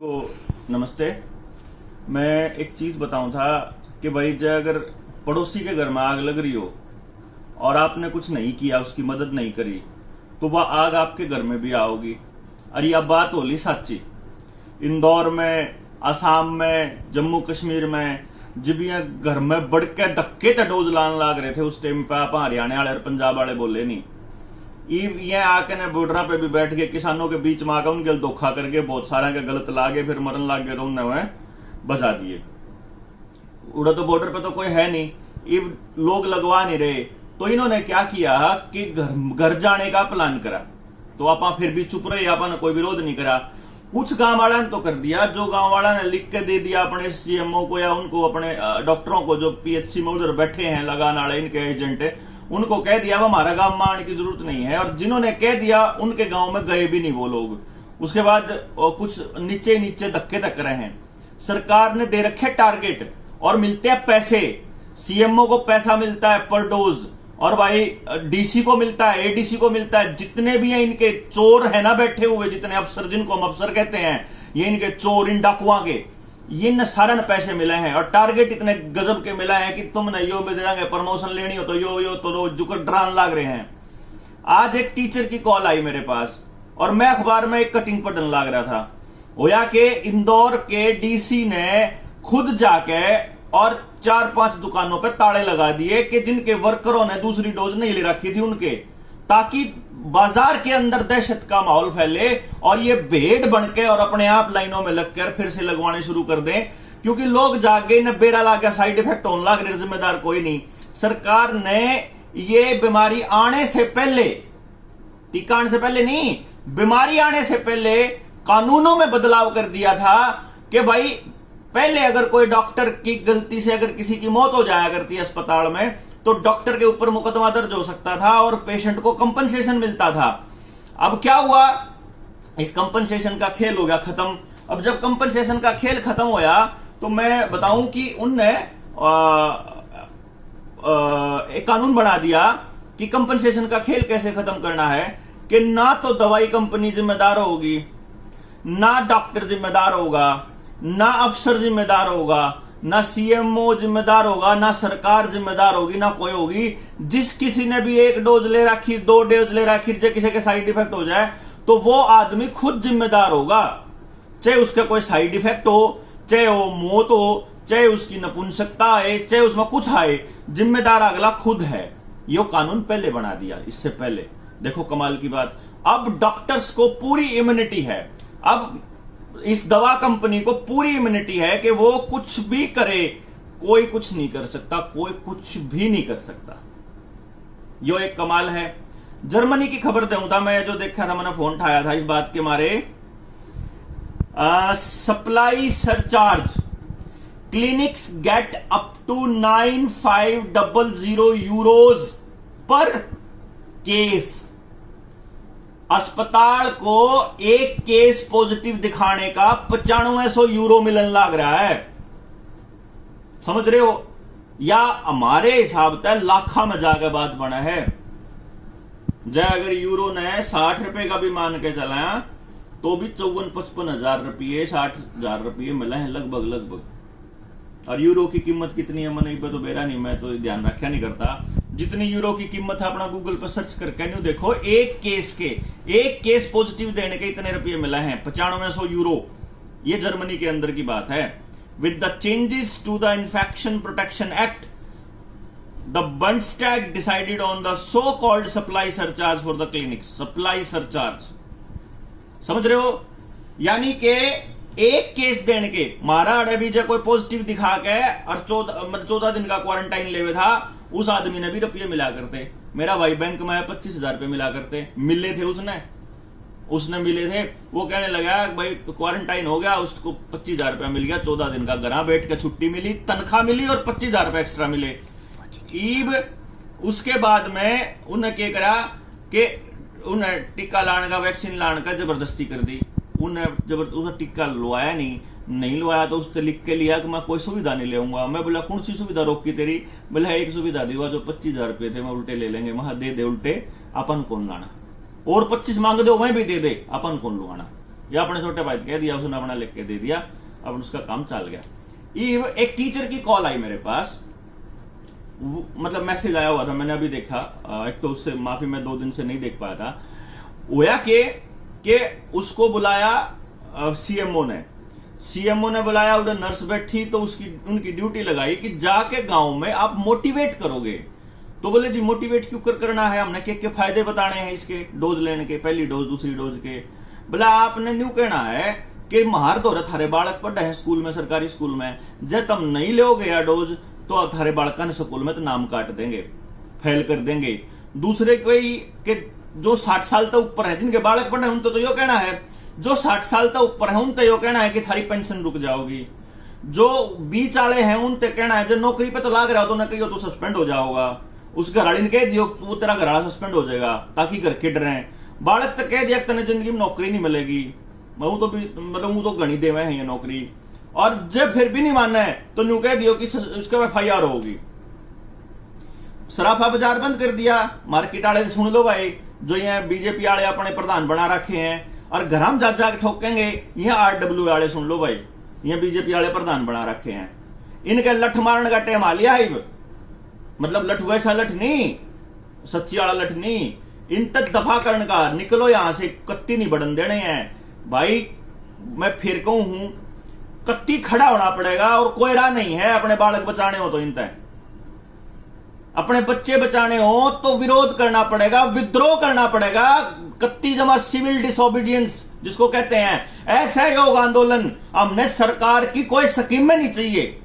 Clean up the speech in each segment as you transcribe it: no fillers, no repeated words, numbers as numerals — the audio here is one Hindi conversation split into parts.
तो नमस्ते। मैं एक चीज बताऊं था कि भाई जब अगर पड़ोसी के घर में आग लग रही हो और आपने कुछ नहीं किया, उसकी मदद नहीं करी, तो वह आग आपके घर में भी आओगी। अरे यह बात होली साची। इंदौर में, असम में, जम्मू कश्मीर में जब ये घर में बढ़ के धक्के डोज लाने लाग रहे थे उस टाइम पे आप हरियाणा वाले और पंजाब वाले बोले नहीं। ये आके ने बॉर्डर पे भी बैठ के किसानों के बीच में आकर उनके धोखा करके बहुत सारा के गलत लागे, फिर मरन लाग गए तो उन्होंने बजा दिए। उड़ा तो बॉर्डर पे तो कोई है नहीं, ये लोग लगवा नहीं रहे, तो इन्होंने क्या किया कि घर जाने का प्लान करा। तो आप फिर भी चुप रहे, आपने कोई विरोध नहीं करा। कुछ गांव वाला ने तो कर दिया, जो गांव वाला ने लिख के दे दिया अपने सीएमओ को या उनको अपने डॉक्टरों को जो पीएचसी में उधर बैठे हैं लगाने वाले इनके एजेंट है, उनको कह दिया वो हमारा गांव में आने की जरूरत नहीं है। और जिन्होंने कह दिया उनके गांव में गए भी नहीं वो लोग। उसके बाद कुछ नीचे नीचे धक्के धक रहे हैं। सरकार ने दे रखे टारगेट और मिलते हैं पैसे। सीएमओ को पैसा मिलता है पर डोज, और भाई डीसी को मिलता है, एडीसी को मिलता है। जितने भी हैं इनके चोर है ना बैठे हुए, जितने अफसर, जिनको हम अफसर कहते हैं, ये इनके चोर, इन डाकुआ के, ये न सारा पैसे मिले हैं। और टारगेट इतने गजब के मिला है कि तुमने यो में दे देंगे, प्रमोशन लेनी हो तो यो तो रोज जुकर डरान लाग रहे हैं। आज एक टीचर की कॉल आई मेरे पास और मैं अखबार में एक कटिंग पढ़ने लाग रहा था। होया कि इंदौर के डीसी ने खुद जाके और 4-5 दुकानों पे ताले लगा दिए कि जिनके वर्करों ने दूसरी डोज नहीं ले रखी थी उनके, ताकि बाजार के अंदर दहशत का माहौल फैले और ये भेड़ बनके और अपने आप लाइनों में लगकर फिर से लगवाने शुरू कर दें। क्योंकि लोग जाग गए, न बेरा लाग गया, साइड इफेक्ट होने लग रहे, जिम्मेदार कोई नहीं। सरकार ने ये बीमारी आने से पहले, टीका आने से पहले नहीं, बीमारी आने से पहले कानूनों में बदलाव कर दिया था कि भाई पहले अगर कोई डॉक्टर की गलती से अगर किसी की मौत हो जाया करती है अस्पताल में, तो डॉक्टर के ऊपर मुकदमा दर्ज हो सकता था और पेशेंट को कंपनसेशन मिलता था। अब क्या हुआ, इस कंपनसेशन का खेल हो गया खत्म। अब जब कंपनसेशन का खेल खत्म होया तो मैं बताऊं कि उनने एक कानून बना दिया कि कंपनसेशन का खेल कैसे खत्म करना है, कि ना तो दवाई कंपनी जिम्मेदार होगी, ना डॉक्टर जिम्मेदार होगा, ना अफसर जिम्मेदार होगा, ना सीएमओ जिम्मेदार होगा, ना सरकार जिम्मेदार होगी, ना कोई होगी। जिस किसी ने भी 1 डोज ले रखी, 2 डोज ले रखी, जो किसी के साइड इफेक्ट हो जाए तो वो आदमी खुद जिम्मेदार होगा। चाहे उसका कोई साइड इफेक्ट हो, चाहे वो मौत हो, चाहे उसकी नपुंसकता आए, चाहे उसमें कुछ आए, जिम्मेदार अगला खुद है। ये कानून पहले बना दिया, इससे पहले। देखो कमाल की बात, अब डॉक्टर्स को पूरी इम्यूनिटी है। अब इस दवा कंपनी को पूरी इम्यूनिटी है कि वो कुछ भी करे, कोई कुछ नहीं कर सकता, कोई कुछ भी नहीं कर सकता। यो एक कमाल है। जर्मनी की खबर दूं था मैं, जो देखा था, मैंने फोन उठाया था इस बात के मारे। Supply surcharge, clinics get up to 9500 euros per case. अस्पताल को एक केस पॉजिटिव दिखाने का 9500 यूरो मिलन लग रहा है। समझ रहे हो? या हमारे हिसाब से लाखा में जाकर बात बना है। जय अगर यूरो ने 60 रुपए का भी मान के चलाया तो भी 54-55 हजार रुपये, 60 हजार रुपये मिला है लगभग। और यूरो की कीमत कितनी है मैंने तो बेरा नहीं, मैं तो ध्यान रखा नहीं करता। जितनी यूरो की कीमत है अपना गूगल पर सर्च करके नहीं देखो, एक केस पॉजिटिव देने के इतने रुपये मिला है, 9500 यूरो। ये जर्मनी के अंदर की बात है। With the changes to the infection protection act, the Bundestag decided on the so called supply surcharge for the clinics. Supply surcharge, समझ रहे हो? यानी कि एक केस देने के मारा अड़े भी कोई पॉजिटिव दिखा के और 14 दिन का क्वारंटाइन लेवे था, उस आदमी ने भी रुपये मिला करते। मेरा भाई बैंक में 25,000 रुपये मिला करते, मिले थे उसने मिले थे। वो कहने लगा भाई क्वारंटाइन हो गया, उसको 25,000 रुपया मिल गया, 14 दिन का घर बैठ के छुट्टी मिली, तनख्वाह मिली और 25,000 रुपये एक्स्ट्रा मिले। ईब उसके बाद में उन्हें क्या करा कि उन्हें टीका लाने का, वैक्सीन लाने का जबरदस्ती कर दी। उन्हें टीका लवाया नहीं लवाया तो उससे लिख के लिया कि मैं कोई सुविधा नहीं लेऊंगा। मैं बोला कौन सी सुविधा रोकी तेरी? बोला एक सुविधा दी, जो 25,000 रुपये थे मैं उल्टे ले लेंगे। वहां दे उल्टे, अपन कौन लाना? और 25 मांग दो, वहीं भी दे अपन कौन लुआना? या अपने छोटे भाई कह दिया, उसने अपना लिख के दे दिया, अब उसका काम चल गया। एक टीचर की कॉल आई मेरे पास, मतलब मैसेज आया हुआ था, मैंने अभी देखा, एक तो उससे माफी, मैं 2 दिन से नहीं देख पाया था। होया कि उसको बुलाया सीएमओ ने बुलाया, उधर नर्स बैठी, तो उनकी ड्यूटी लगाई कि जाके गांव में आप मोटिवेट करोगे। तो बोले जी मोटिवेट क्यों करना है, हमने के फायदे बताने हैं इसके, डोज लेने के, पहली डोज दूसरी डोज के। बोला आपने न्यू कहना है कि महार दो थारे बालक पढ़े हैं स्कूल में, सरकारी स्कूल में, जब तुम नहीं लोगे या डोज तो थारे बालका ने स्कूल में तो नाम काट देंगे, फेल कर देंगे। दूसरे कोई के जो 60 साल तक ऊपर है, जिनके बालक पढ़े उन तो यो कहना है, जो 60 साल तक ऊपर है उन तो यो कहना है कि थारी पेंशन रुक जाओगी। जो बीच वाले हैं उन तो कहना है, जो नौकरी पे तो लाग रहा हो तो ना कहियो तो सस्पेंड हो जाओगा, उस घराड़ी ने कह दियो वो तेरा घराड़ा सस्पेंड हो जाएगा ताकि घर के डरे। बालक तो कह दिया तेने जिंदगी में नौकरी नहीं मिलेगी, मैं तो मतलब तो गणी देवे हैं ये नौकरी, और जब फिर भी नहीं मानना है तो न्यू कह दियो कि उसके FIR होगी। सराफा बाजार बंद कर दिया। मार्केट वाले सुन लो भाई, जो ये बीजेपी वाले अपने प्रधान बना रखे हैं और घराम जा के ठोकेंगे, ये RW वाले सुन लो भाई, ये बीजेपी वाले प्रधान बना रखे हैं। इनके लठ मारने का टाइम आ लिया है, मतलब लठ वैसा लठ नहीं, सच्ची वाला लठ नहीं, इन तक दफा करने का, निकलो यहां से, कत्ती नहीं बढ़न देने हैं भाई। मैं फिर कहूं हूं, कत्ती खड़ा होना पड़ेगा और कोई राह नहीं है। अपने बालक बचाने हो तो इन तय, अपने बच्चे बचाने हो तो विरोध करना पड़ेगा, विद्रोह करना पड़ेगा। कत्ती जमा सिविल डिसोबीडियंस जिसको कहते हैं, ऐसा योग आंदोलन हमने सरकार की कोई स्कीम में नहीं चाहिए।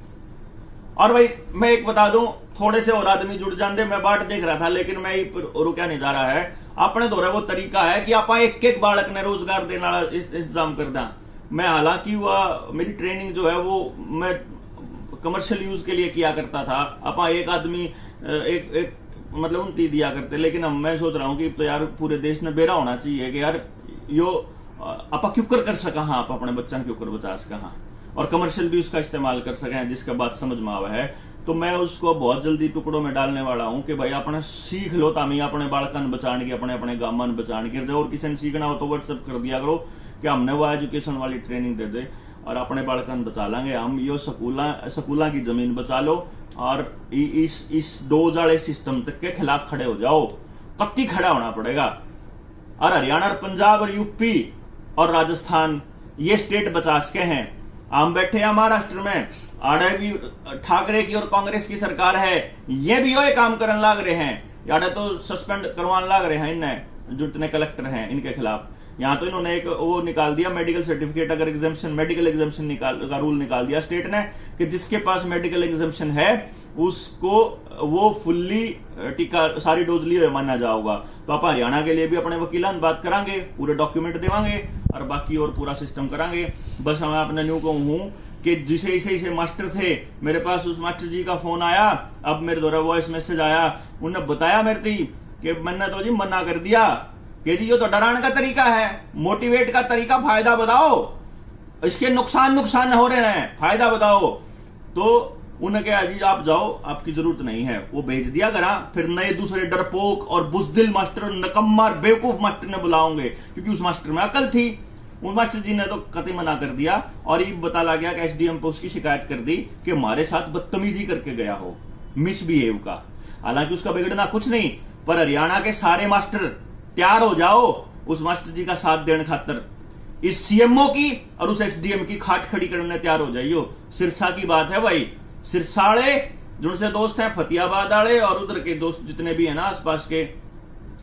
और भाई मैं एक बता दूं, थोड़े से और आदमी जुड़ जाते, मैं बाट देख रहा था लेकिन मैं रुका नहीं जा रहा है। अपने दौरे वो तरीका है कि आप एक बालक ने रोजगार देने वाला इंतजाम कर दें। मैं हालांकि मेरी ट्रेनिंग जो है वो मैं कमर्शियल यूज के लिए किया करता था, आप एक आदमी एक मतलब उनती दिया करते, लेकिन अब मैं सोच रहा हूं कि तो यार पूरे देश ने बेरा होना चाहिए कि यार यो आप क्यों कर सका, हाँ आप अपने बच्चों क्यों कर बचा सका, हाँ, और कमर्शियल भी उसका इस्तेमाल कर सकें, जिसका बात समझ में आवा है। तो मैं उसको बहुत जल्दी टुकड़ों में डालने वाला हूं कि भाई अपने सीख लो, तामी अपने बालकन बचाने की, अपने गामन बचाने की। और किसी ने सीखना हो तो व्हाट्सएप कर दिया करो कि हमने वो एजुकेशन वाली ट्रेनिंग दे दे और अपने बालकन बचा लेंगे हम। यो स्कूला की जमीन बचा लो और इस डोज वाले सिस्टम तक के खिलाफ खड़े हो जाओ। कत्ती खड़ा होना पड़ेगा। और हरियाणा और पंजाब और यूपी और राजस्थान ये स्टेट बचा सके हैं। हम बैठे हैं महाराष्ट्र में, आड़े भी ठाकरे की और कांग्रेस की सरकार है, ये भी ये काम करने लाग रहे हैं, यार तो सस्पेंड करवाने लाग रहे हैं इन्हें, जो इतने कलेक्टर हैं इनके खिलाफ। यहां तो इन्होंने एक वो निकाल दिया, मेडिकल सर्टिफिकेट अगर एग्जामिशन, मेडिकल एग्जामिशन का रूल निकाल दिया स्टेट ने कि जिसके पास मेडिकल एग्जामिशन है उसको वो फुल्ली टीका सारी डोज लिए माना जाओगा। तो आप हरियाणा के लिए भी अपने वकीलान बात करांगे, पूरे डॉक्यूमेंट देवांगे और बाकी और पूरा सिस्टम करांगे। बस मैं अपने न्यू को हूं कि जिसे इसे मास्टर थे, मेरे पास उस मास्टर जी का फोन आया, अब मेरे द्वारा वॉइस मैसेज आया, उन्होंने बताया मेरे थी कि मैंने तो जी मना कर दिया कि जी ये तो डराने का तरीका है, मोटिवेट का तरीका, फायदा बताओ, इसके नुकसान हो रहे हैं, फायदा बताओ। तो उन्हें कहा जी आप जाओ, आपकी जरूरत नहीं है, वो भेज दिया करा। फिर नए दूसरे डरपोक और बुजदिल मास्टर, नकम्मा बेवकूफ मास्टर ने बुलाओगे, क्योंकि उस मास्टर में अकल थी। उस मास्टर जी ने तो कतई मना कर दिया और ये बता ला गया कि एसडीएम पे उसकी शिकायत कर दी कि हमारे साथ बदतमीजी करके गया हो, मिसबिहेव का। हालांकि उसका बिगड़ना कुछ नहीं, पर हरियाणा के सारे मास्टर तैयार हो जाओ उस मास्टर जी का साथ देने खातर। इस सीएमओ की और उस एसडीएम की खाट खड़ी करने तैयार हो जाइयो। सिरसा की बात है भाई, सिरसाले जिनसे दोस्त हैं, फतियाबाद वाले और उधर के दोस्त जितने भी है ना आसपास के,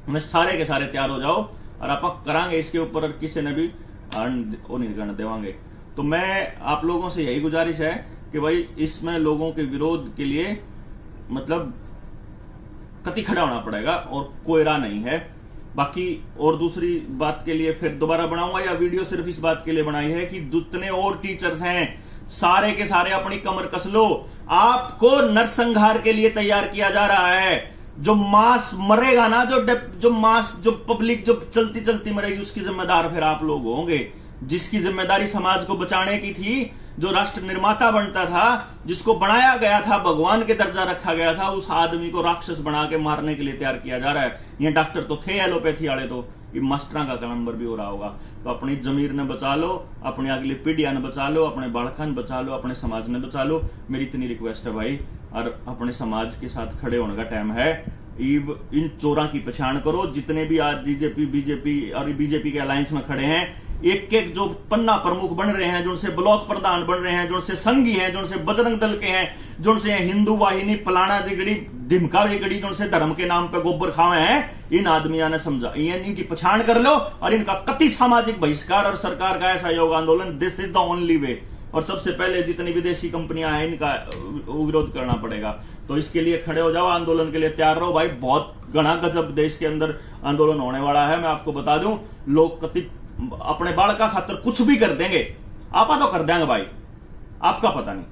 मैं सारे के सारे तैयार हो जाओ और आप करांगे इसके ऊपर, और किसी ने भी वो नहीं करने देवांगे। तो मैं आप लोगों से यही गुजारिश है कि भाई इसमें लोगों के विरोध के लिए मतलब कति खड़ा होना पड़ेगा और कोई राह नहीं है। बाकी और दूसरी बात के लिए फिर दोबारा बनाऊंगा, या वीडियो सिर्फ इस बात के लिए बनाई है कि जितने और टीचर्स हैं सारे के सारे अपनी कमर कस लो। आपको नरसंहार के लिए तैयार किया जा रहा है। जो मास मरेगा ना, जो पब्लिक जो चलती चलती मरेगी, उसकी जिम्मेदार फिर आप लोग होंगे। जिसकी जिम्मेदारी समाज को बचाने की थी, जो राष्ट्र निर्माता बनता था, जिसको बनाया गया था, भगवान के दर्जा रखा गया था, उस आदमी को राक्षस बना के मारने के लिए तैयार किया जा रहा है। ये डॉक्टर तो थे एलोपैथी वाले, तो ये मास्टरा का नंबर भी हो रहा होगा। तो अपनी जमीर ने बचा लो, अपनी अगली पीढ़ियां ने बचा लो, अपने बालका ने बचा लो, अपने समाज ने बचा लो। मेरी इतनी रिक्वेस्ट है भाई, और अपने समाज के साथ खड़े होने का टाइम है। इन चोरों की पहचान करो, जितने भी आज बीजेपी और बीजेपी के अलायंस में खड़े हैं, एक एक जो पन्ना प्रमुख बन रहे हैं, जो उनसे ब्लॉक प्रधान बन रहे हैं, जो उनसे संघी हैं, जो उनसे बजरंग दल के हैं, जो उनसे हिंदू वाहिनी फलाना दिगड़ी ढिमका बिगड़ी, जो उनसे धर्म के नाम पे गोबर खावे हैं, इन आदमियों ने समझा, इनकी पहचान कर लो और इनका कति सामाजिक बहिष्कार और सरकार का ऐसा योग आंदोलन, this is the only way. और सबसे पहले जितनी विदेशी कंपनियां हैं इनका विरोध करना पड़ेगा। तो इसके लिए खड़े हो जाओ, आंदोलन के लिए तैयार रहो भाई। बहुत घना गजब देश के अंदर आंदोलन होने वाला है। मैं आपको बता दूं, लोग कति अपने बाल का खातर कुछ भी कर देंगे, आपा तो कर देंगे भाई, आपका पता नहीं।